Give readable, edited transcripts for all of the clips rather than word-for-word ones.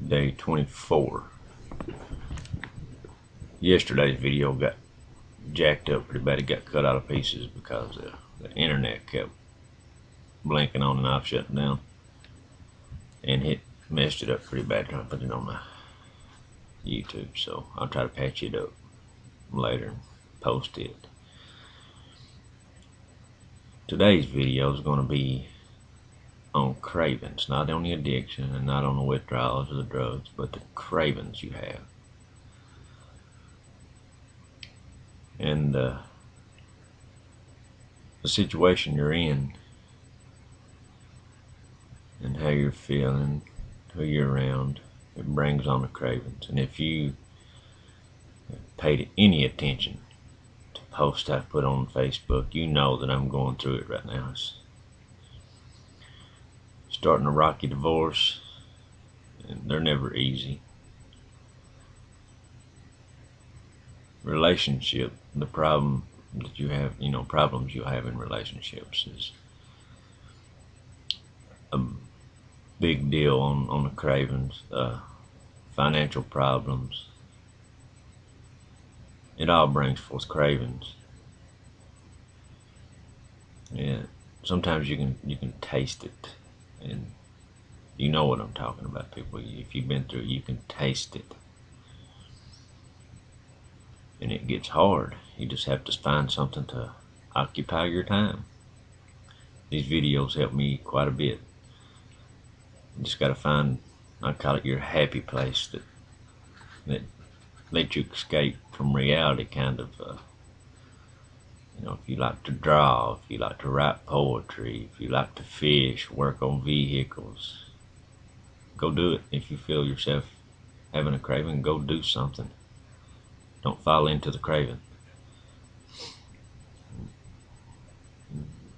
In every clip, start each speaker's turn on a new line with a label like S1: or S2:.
S1: Day 24. Yesterday's video got jacked up pretty bad. It got cut out of pieces because the internet kept blinking on and off, shutting down, and it messed it up pretty bad trying to put it on the YouTube. So I'll try to patch it up later and post it. Today's video is going to be on cravings, not on the addiction and not on the withdrawals of the drugs, but the cravings you have. And the situation you're in and how you're feeling, who you're around, it brings on the cravings. And if you paid any attention to posts I put on Facebook, you know that I'm going through it right now. It's starting a rocky divorce, and they're never easy. Relationship, the problem that you have, problems you have in relationships is a big deal on the cravings. Financial problems, it all brings forth cravings. And sometimes you can taste it, and you know what I'm talking about, people. If you've been through it, you can taste it. And it gets hard. You just have to find something to occupy your time. These videos help me quite a bit. You just got to find, I call it your happy place that lets you escape from reality, kind of. If you like to draw, if you like to write poetry, if you like to fish, work on vehicles, go do it. If you feel yourself having a craving, go do something. Don't fall into the craving.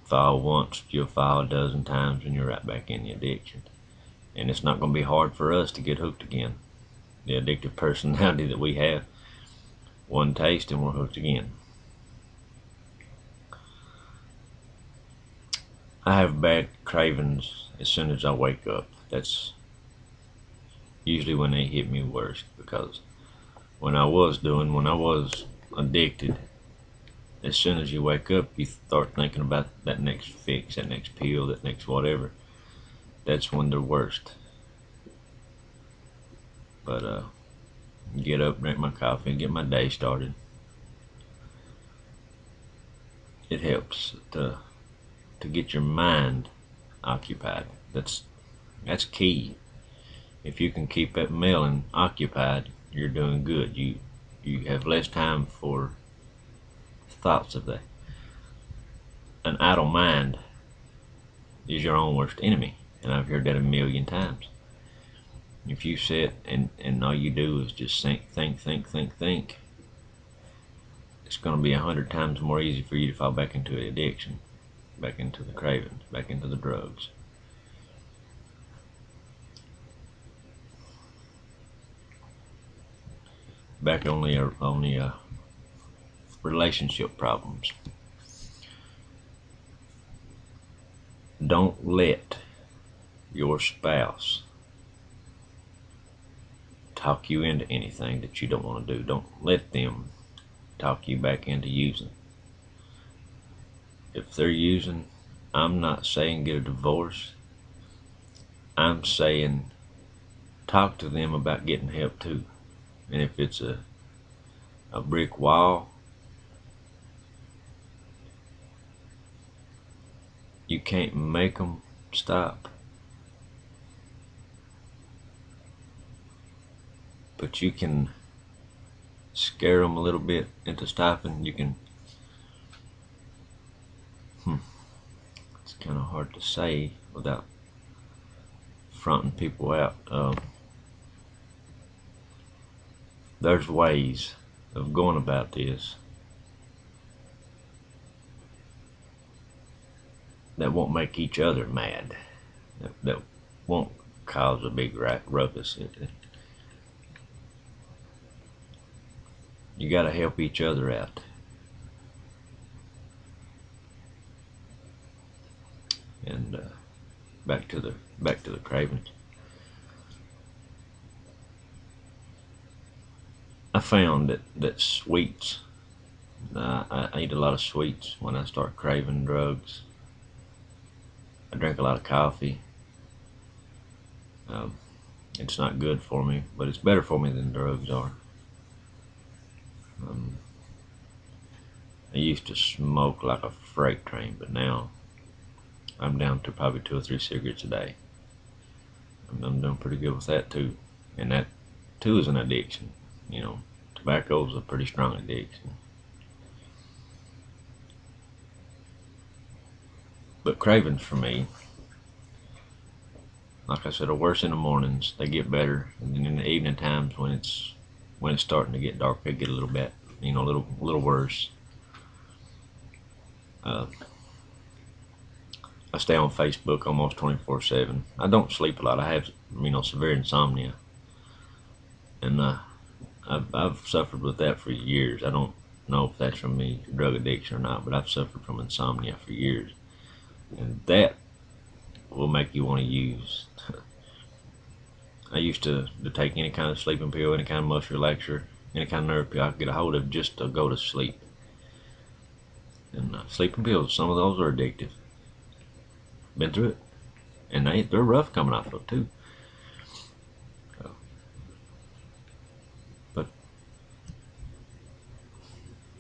S1: Fall once, you'll fall a dozen times, and you're right back in the addiction. And it's not going to be hard for us to get hooked again. The addictive personality that we have, one taste and we're hooked again. I have bad cravings as soon as I wake up. That's usually when they hit me worst, because when I was addicted, as soon as you wake up, you start thinking about that next fix, that next pill, that next whatever. That's when they're worst. But get up, drink my coffee, and get my day started. It helps to get your mind occupied. That's key. If you can keep that melon occupied, you're doing good. You have less time for thoughts of that. An idle mind is your own worst enemy, and I've heard that a million times. If you sit and all you do is just think, it's going to be 100 times more easy for you to fall back into the addiction, back into the cravings, back into the drugs. Back on the relationship problems. Don't let your spouse talk you into anything that you don't want to do. Don't let them talk you back into using. If they're using, I'm not saying get a divorce. I'm saying talk to them about getting help too. And if it's a brick wall, you can't make them stop, but you can scare them a little bit into stopping. You can, it's kind of hard to say without fronting people out. There's ways of going about this that won't make each other mad, that won't cause a big ruckus. You got to help each other out. And back to the cravings. I found that sweets, I eat a lot of sweets when I start craving drugs. I drink a lot of coffee. Um, it's not good for me, but it's better for me than drugs are. Um, I used to smoke like a freight train, but now I'm down to probably 2 or 3 cigarettes a day. I'm doing pretty good with that too, and that too is an addiction. You know, tobacco is a pretty strong addiction. But cravings for me, like I said, are worse in the mornings. They get better, and then in the evening times when it's starting to get dark, they get a little bit, a little worse. Uh, I stay on Facebook almost 24/7. I don't sleep a lot. I have, severe insomnia, and I've suffered with that for years. I don't know if that's from me drug addiction or not, but I've suffered from insomnia for years, and that will make you want to use. I used to take any kind of sleeping pill, any kind of muscle relaxer, any kind of nerve pill I could get a hold of just to go to sleep. And sleeping pills, some of those are addictive. Been through it, and they're rough coming off of too. But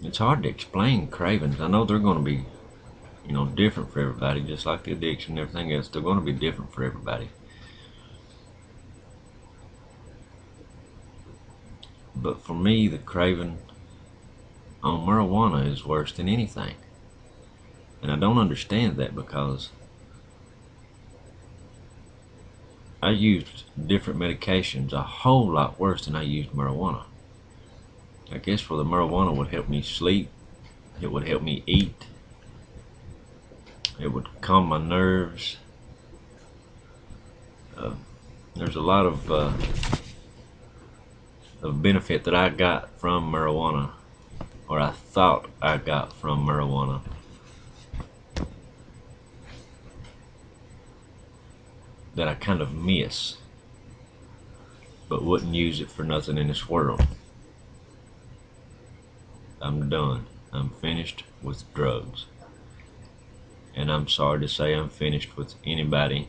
S1: it's hard to explain cravings. I know they're going to be, different for everybody, just like the addiction and everything else. They're going to be different for everybody. But for me, the craving on marijuana is worse than anything. And I don't understand that because I used different medications a whole lot worse than I used marijuana. I guess for the marijuana would help me sleep, it would help me eat, it would calm my nerves. There's a lot of benefit that I got from marijuana, or I thought I got from marijuana, that I kind of miss, but wouldn't use it for nothing in this world. I'm done. I'm finished with drugs. And I'm sorry to say I'm finished with anybody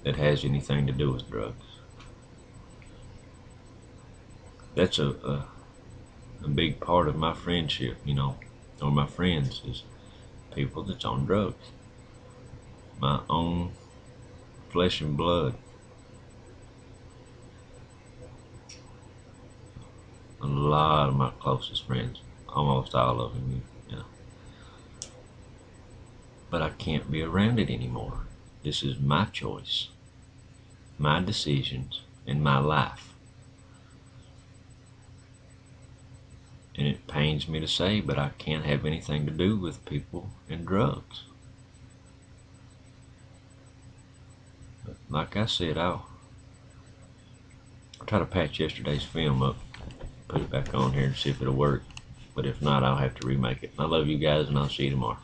S1: that has anything to do with drugs. That's a big part of my friendship, or my friends, is people that's on drugs. My own flesh and blood. A lot of my closest friends, almost all of them, But I can't be around it anymore. This is my choice, my decisions, and my life. And it pains me to say, but I can't have anything to do with people and drugs. But like I said, I'll try to patch yesterday's film up, put it back on here and see if it'll work. But if not, I'll have to remake it. I love you guys, and I'll see you tomorrow.